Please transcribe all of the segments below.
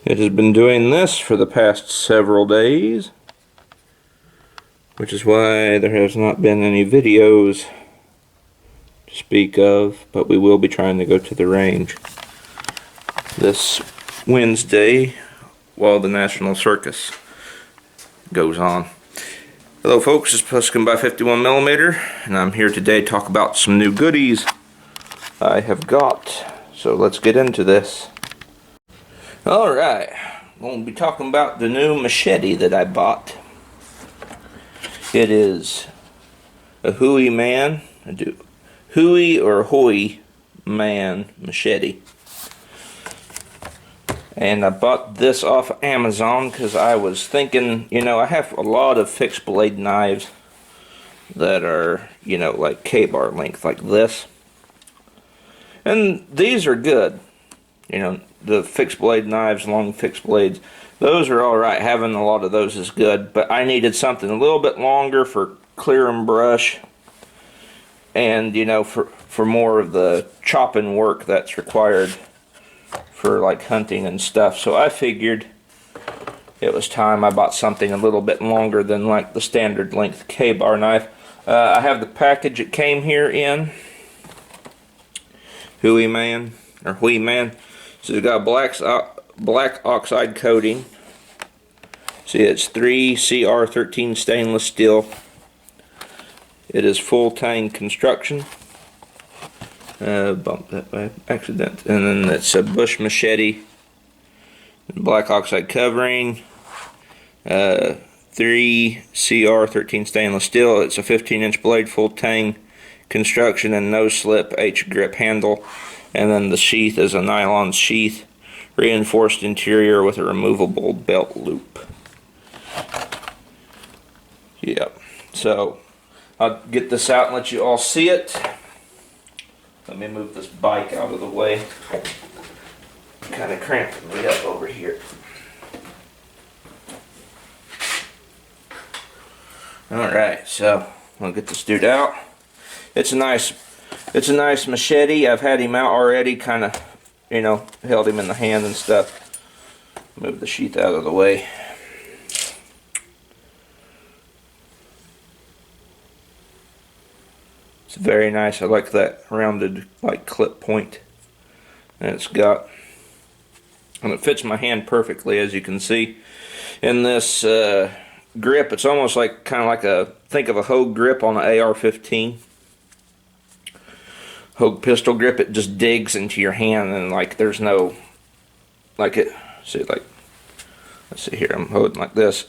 It has been doing this for the past several days, which is why there has not been any videos to speak of, but we will be trying to go to the range this Wednesday while the National Circus goes on. Hello folks, it's Puskin by 51mm, and I'm here today to talk about some new goodies I have got. So let's get into this. Alright, we'll be talking about the new machete that I bought. It is a Hooyman, Hooyman machete. And I bought this off Amazon because I was thinking, I have a lot of fixed blade knives that are, like K-bar length, like this. And these are good. The fixed blade knives, long fixed blades, those are alright. Having a lot of those is good, but I needed something a little bit longer for clear and brush, and for more of the chopping work that's required for like hunting and stuff. So I figured it was time I bought something a little bit longer than like the standard length K-bar knife. I have the package it came here in. Hooyman. So it's got a black oxide coating. See, it's 3CR13 stainless steel. It is full tang construction. Bumped that by accident. And then it's a bush machete. Black oxide covering. 3CR13 stainless steel. It's a 15-inch blade, full tang construction, and no slip H grip handle. And then the sheath is a nylon sheath, reinforced interior with a removable belt loop. Yep. So I'll get this out and let you all see it. Let me move this bike out of the way. Kind of cramping me up over here. Alright, so I'll get this dude out. It's a nice machete. I've had him out already, kind of, held him in the hand and stuff. Move the sheath out of the way. It's very nice. I like that rounded, like, clip point that it's got. And it fits my hand perfectly, as you can see. In this grip, it's almost like, kind of like think of a Hogue grip on an AR-15. Hogue pistol grip. It just digs into your hand, and like there's no, like it, see, like, let's see here, I'm holding like this.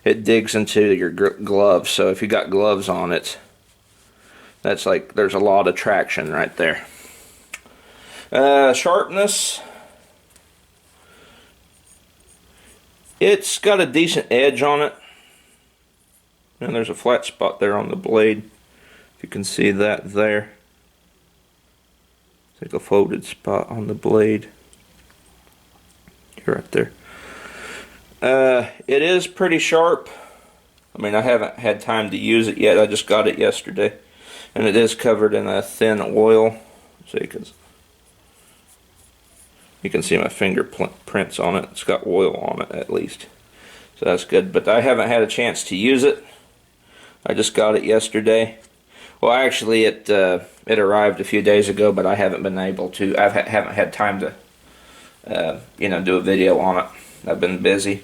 It digs into your gloves, so if you got gloves on it, that's like, there's a lot of traction right there. Sharpness, it's got a decent edge on it, and there's a flat spot there on the blade. You can see that there. It's like a folded spot on the blade. Right there. It is pretty sharp. I mean, I haven't had time to use it yet. I just got it yesterday. And it is covered in a thin oil. See, because you can see my fingerprints on it. It's got oil on it at least. So that's good. But I haven't had a chance to use it. I just got it yesterday. Well, actually, it arrived a few days ago, but I haven't been able to. Haven't had time to, do a video on it. I've been busy,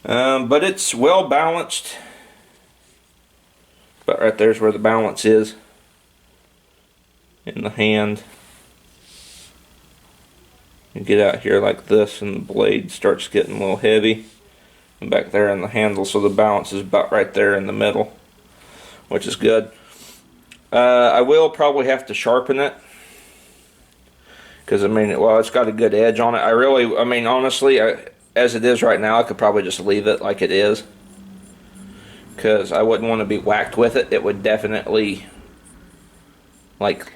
but it's well balanced. But right there's where the balance is in the hand. You get out here like this, and the blade starts getting a little heavy, and back there in the handle, so the balance is about right there in the middle, which is good. I will probably have to sharpen it, because it's got a good edge on it. Honestly, as it is right now, I could probably just leave it like it is, because I wouldn't want to be whacked with it. It would definitely like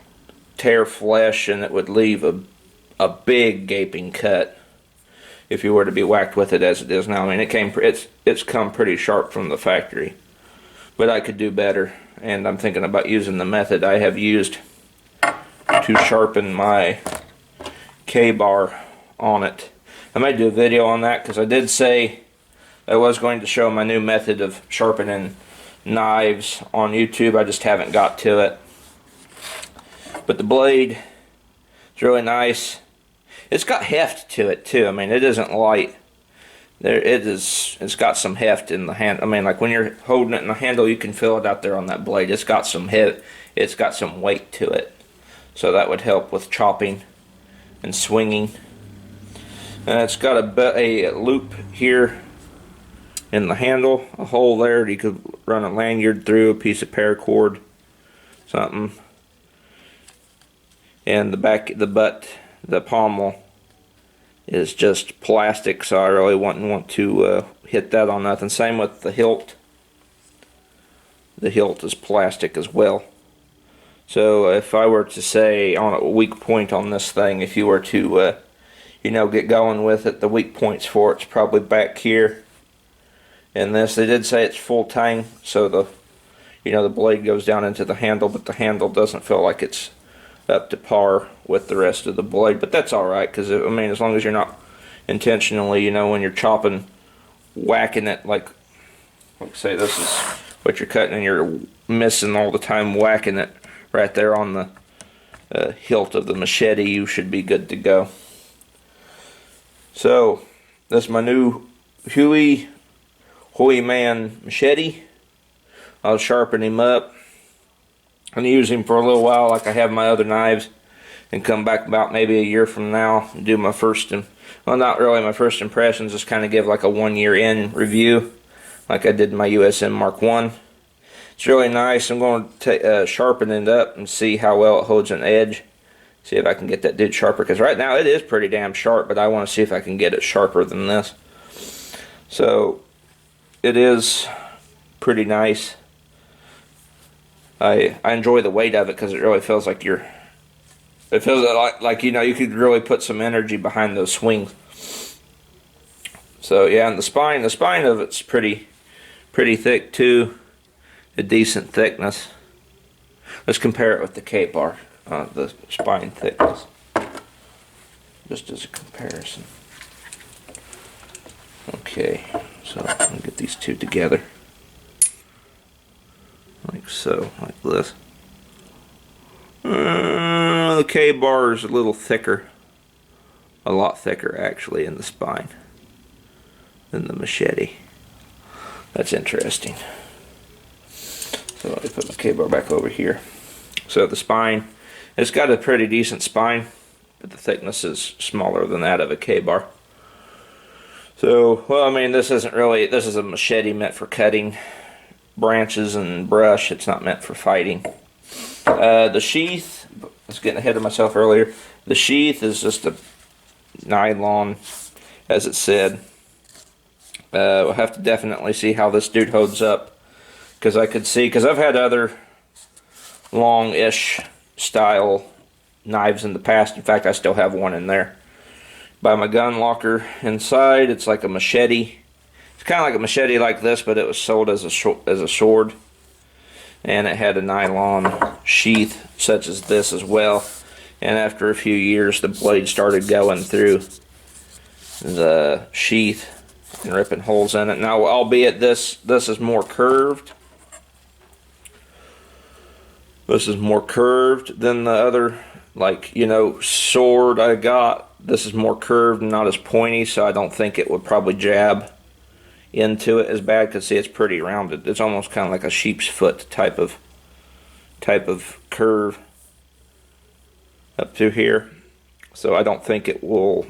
tear flesh, and it would leave a big gaping cut if you were to be whacked with it as it is now. I mean, it's come pretty sharp from the factory, but I could do better. And I'm thinking about using the method I have used to sharpen my K-bar on it. I might do a video on that because I did say I was going to show my new method of sharpening knives on YouTube. I just haven't got to it. But the blade is really nice. It's got heft to it too. I mean, it isn't light. It's got some heft in the hand. I mean, like when you're holding it in the handle, you can feel it out there on that blade. It's got some it's got some weight to it. So that would help with chopping and swinging. And it's got a loop here in the handle, a hole there. You could run a lanyard through, a piece of paracord, something. And the pommel is just plastic, so I really wouldn't want to hit that on nothing. Same with the hilt. The hilt is plastic as well. So if I were to say on a weak point on this thing, if you were to get going with it, the weak points for it's probably back here. And this, they did say it's full tang, so the blade goes down into the handle, but the handle doesn't feel like it's up to par with the rest of the blade. But that's alright, because I mean, as long as you're not intentionally, when you're chopping, whacking it, like say this is what you're cutting and you're missing all the time, whacking it right there on the hilt of the machete, you should be good to go. So that's my new Hooyman machete. I'll sharpen him up and use him for a little while like I have my other knives, and come back about maybe a year from now and do my first, well, not really my first impressions, just kind of give like a 1 year in review like I did my USM Mark 1. It's really nice. I'm going to sharpen it up and see how well it holds an edge. See if I can get that dude sharper, because right now it is pretty damn sharp, but I want to see if I can get it sharper than this. So it is pretty nice. I enjoy the weight of it because it really feels like it feels like you could really put some energy behind those swings. So yeah, and the spine of it's pretty thick too, a decent thickness. Let's compare it with the K-bar, the spine thickness, just as a comparison. Okay, so I'm gonna get these two together. Like so, like this. The K-bar is a little thicker, a lot thicker actually in the spine than the machete. That's interesting. So let me put my K-bar back over here. So the spine, it's got a pretty decent spine, but the thickness is smaller than that of a K-bar. So, well, I mean, this is a machete meant for cutting branches and brush. It's not meant for fighting. The sheath, I was getting ahead of myself earlier. The sheath is just a nylon, as it said. We'll have to definitely see how this dude holds up, because I've had other long-ish style knives in the past. In fact, I still have one in there by my gun locker. Inside, it's like a machete. It's kind of like a machete like this, but it was sold as a sword, and it had a nylon sheath such as this as well. And after a few years, the blade started going through the sheath and ripping holes in it. Now, albeit this is more curved. This is more curved than the other, sword I got. This is more curved and not as pointy, so I don't think it would probably jab into it as bad, because see, it's pretty rounded. It's almost kind of like a sheep's foot type of curve up through here. So I don't think it will.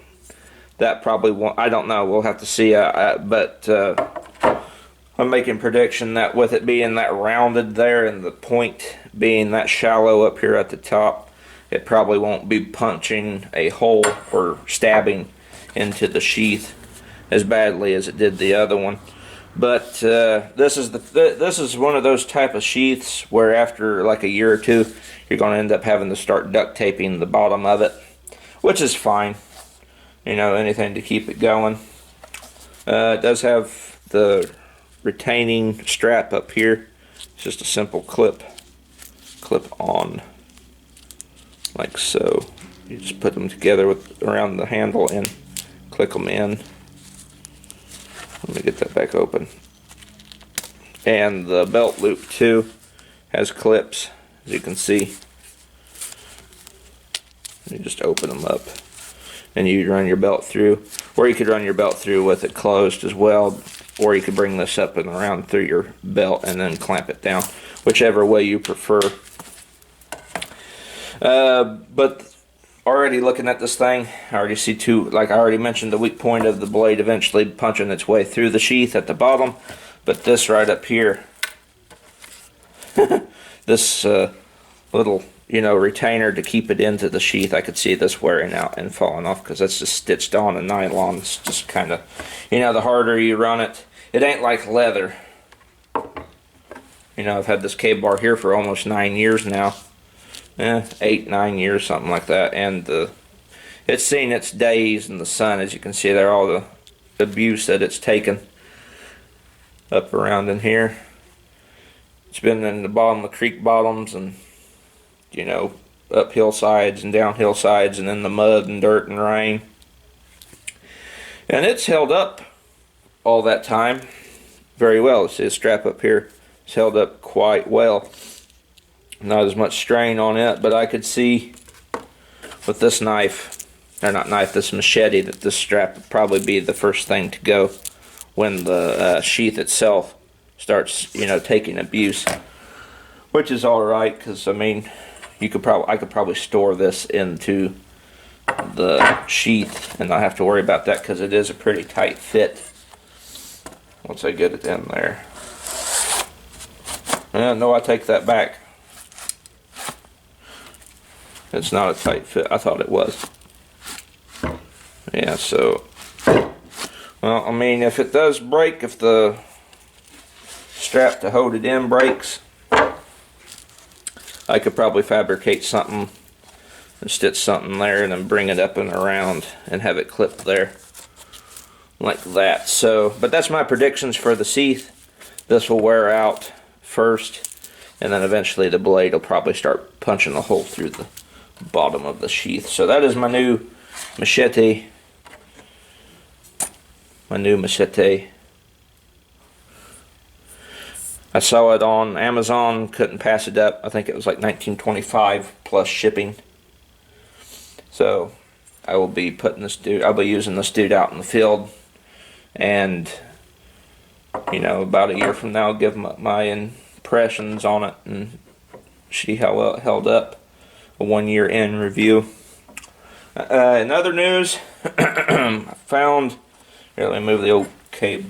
That probably won't. I don't know. We'll have to see. But I'm making prediction that with it being that rounded there and the point being that shallow up here at the top, it probably won't be punching a hole or stabbing into the sheath as badly as it did the other one. But this is one of those type of sheaths where after like a year or two, you're going to end up having to start duct taping the bottom of it, which is fine. Anything to keep it going. It does have the retaining strap up here. It's just a simple clip on, like so. You just put them together with around the handle and click them in. Let me get that back open. And the belt loop too has clips, as you can see. You just open them up and you run your belt through, or you could run your belt through with it closed as well, or you could bring this up and around through your belt and then clamp it down, whichever way you prefer. But already looking at this thing, I already see like I already mentioned, the weak point of the blade eventually punching its way through the sheath at the bottom. But this right up here, this little, retainer to keep it into the sheath, I could see this wearing out and falling off because that's just stitched on in nylon. It's just kind of, the harder you run it, it ain't like leather. I've had this K-bar here for almost 9 years now. 8, 9 years, something like that, and it's seen its days in the sun. As you can see there, all the abuse that it's taken up around in here. It's been in the bottom of creek bottoms and up hillsides and down hillsides and in the mud and dirt and rain, and it's held up all that time very well. See the strap up here, it's held up quite well. Not as much strain on it, but I could see with this this machete, that this strap would probably be the first thing to go when the sheath itself starts, taking abuse, which is all right, because I mean, I could probably store this into the sheath and not have to worry about that, because it is a pretty tight fit once I get it in there. No, I take that back. It's not a tight fit. I thought it was. Yeah, so, well, I mean, if it does break, if the strap to hold it in breaks, I could probably fabricate something and stitch something there and then bring it up and around and have it clipped there like that. So, but that's my predictions for the sheath. This will wear out first, and then eventually the blade will probably start punching a hole through the bottom of the sheath. So that is my new Machete. I saw it on Amazon, couldn't pass it up. I think it was like $19.25 plus shipping. So I will be I'll be using this dude out in the field, and about a year from now I'll give my impressions on it and see how well it held up. A 1 year in review. In other news, I found, here, let me move the old Hooyman.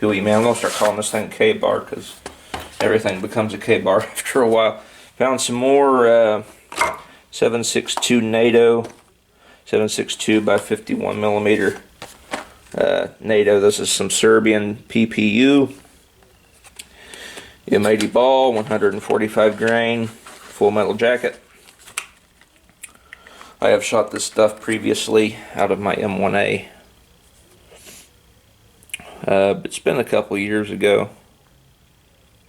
I'm going to start calling this thing K-bar because everything becomes a K-bar after a while. Found some more 7.62 NATO, 7.62 by 51 millimeter NATO. This is some Serbian PPU. M80 ball, 145 grain. Full metal jacket. I have shot this stuff previously out of my M1A. It's been a couple years ago.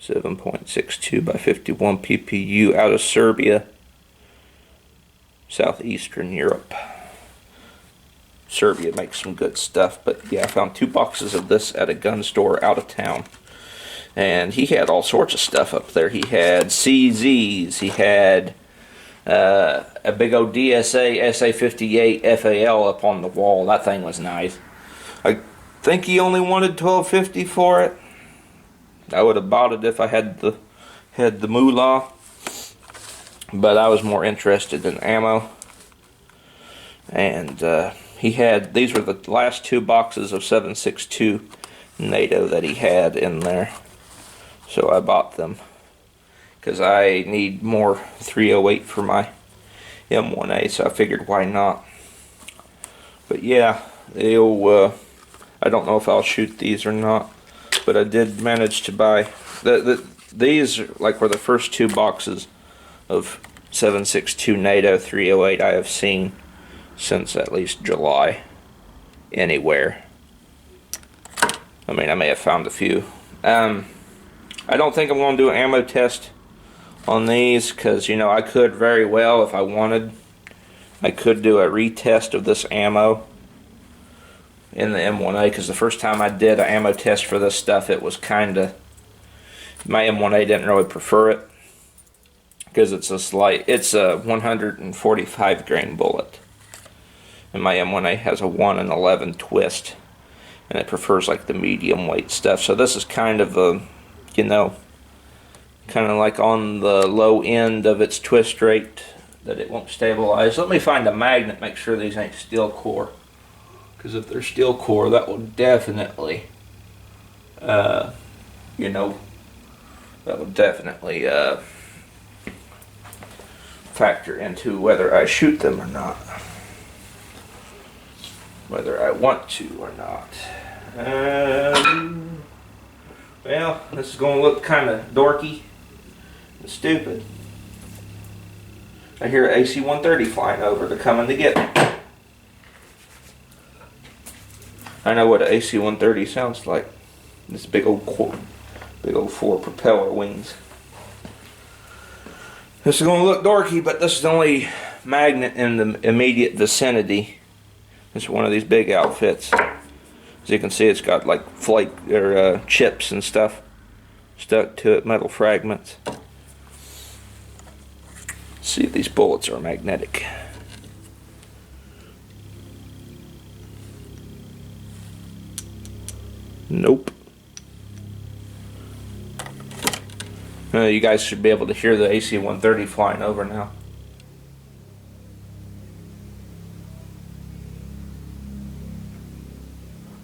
7.62 by 51 PPU out of Serbia, southeastern Europe. Serbia makes some good stuff, but yeah, I found 2 boxes of this at a gun store out of town. And he had all sorts of stuff up there. He had CZs, he had a big old DSA SA58 FAL up on the wall. That thing was nice. I think he only wanted $12.50 for it. I would have bought it if I had the moolah, but I was more interested in ammo. And these were the last 2 boxes of 7.62 NATO that he had in there. So I bought them because I need more 308 for my M1A, so I figured why not. But yeah, I don't know if I'll shoot these or not, but I did manage to buy these were the first 2 boxes of 7.62 NATO 308 I have seen since at least July anywhere. I mean, I may have found a few. I don't think I'm going to do an ammo test on these, because you know I could very well, if I wanted, I could do a retest of this ammo in the M1A, because the first time I did an ammo test for this stuff, it was kind of, my M1A didn't really prefer it, because it's a 145 grain bullet, and my M1A has a 1 in 11 twist, and it prefers like the medium weight stuff. So this is kind of a, you know, kind of like on the low end of its twist rate, that it won't stabilize. Let me find a magnet, make sure these ain't steel core, because if they're steel core, that will definitely, you know, that will definitely factor into whether I shoot them or not, whether I want to or not. Well, this is going to look kind of dorky and stupid. I hear an AC-130 flying over. They're coming to get me. I know what an AC-130 sounds like. This big old 4 propeller wings. This is going to look dorky, but this is the only magnet in the immediate vicinity. It's one of these big outfits. As you can see, it's got like flake or chips and stuff stuck to it, metal fragments. See if these bullets are magnetic. Nope. You guys should be able to hear the AC-130 flying over now.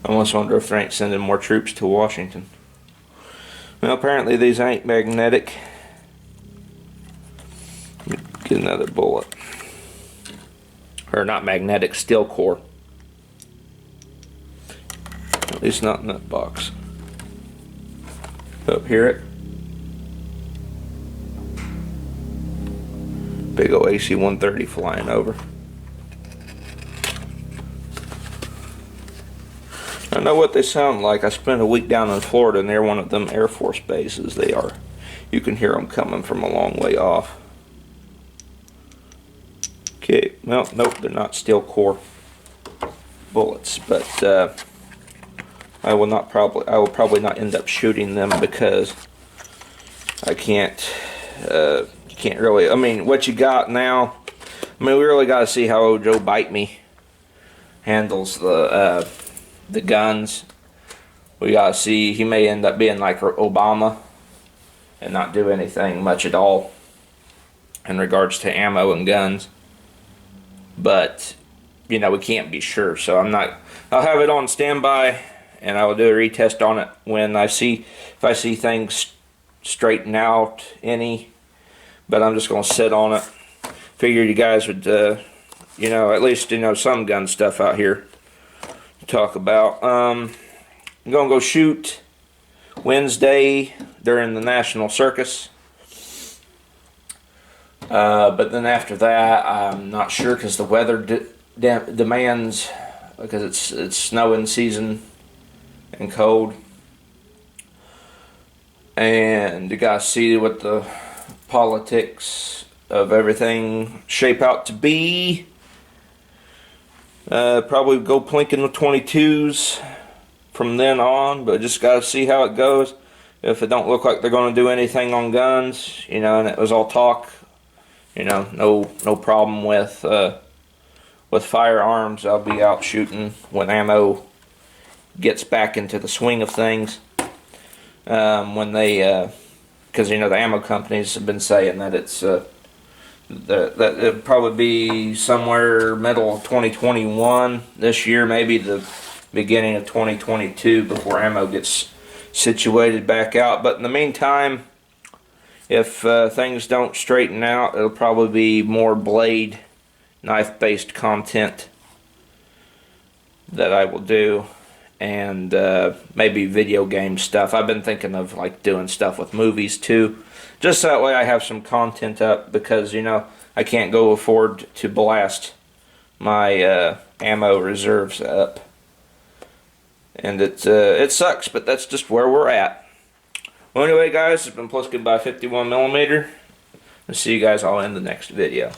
I almost wonder if they ain't sending more troops to Washington. Well, apparently these ain't magnetic. Let me get another bullet. Or not magnetic, steel core. At least not in that box. Up, hear it? Big old AC-130 flying over. I know what they sound like. I spent a week down in Florida near one of them Air Force bases. They are. You can hear them coming from a long way off. Okay, well, nope, they're not steel core bullets, but I will probably not end up shooting them, because I can't. You can't really. I mean, what you got now? I mean, we really got to see how Joe Bite Me handles the guns. We got to see. He may end up being like Obama and not do anything much at all in regards to ammo and guns. But you know, we can't be sure. So I'm not. I'll have it on standby, and I will do a retest on it when I see, if I see things straighten out any. But I'm just going to sit on it. Figured you guys would, you know, at least, you know, some gun stuff out here to talk about. I'm going to go shoot Wednesday during the National Circus. But then after that, I'm not sure, because the weather demands, because it's snowing season and cold. And you got to see what the politics of everything shape out to be. Probably go plinking with 22s from then on, but just gotta see how it goes. If it don't look like they're gonna do anything on guns, you know, and it was all talk, you know, no problem with firearms. I'll be out shooting when ammo gets back into the swing of things. When they because you know, the ammo companies have been saying that it's that it'll probably be somewhere middle of 2021 this year, maybe the beginning of 2022, before ammo gets situated back out. But in the meantime, if things don't straighten out, it'll probably be more blade knife-based content that I will do. And maybe video game stuff. I've been thinking of like doing stuff with movies too, just that way I have some content up, because you know, I can't go afford to blast my ammo reserves up, and it sucks, but that's just where we're at. Well, anyway, guys, it's been Pliskin by 51mm. I'll see you guys all in the next video.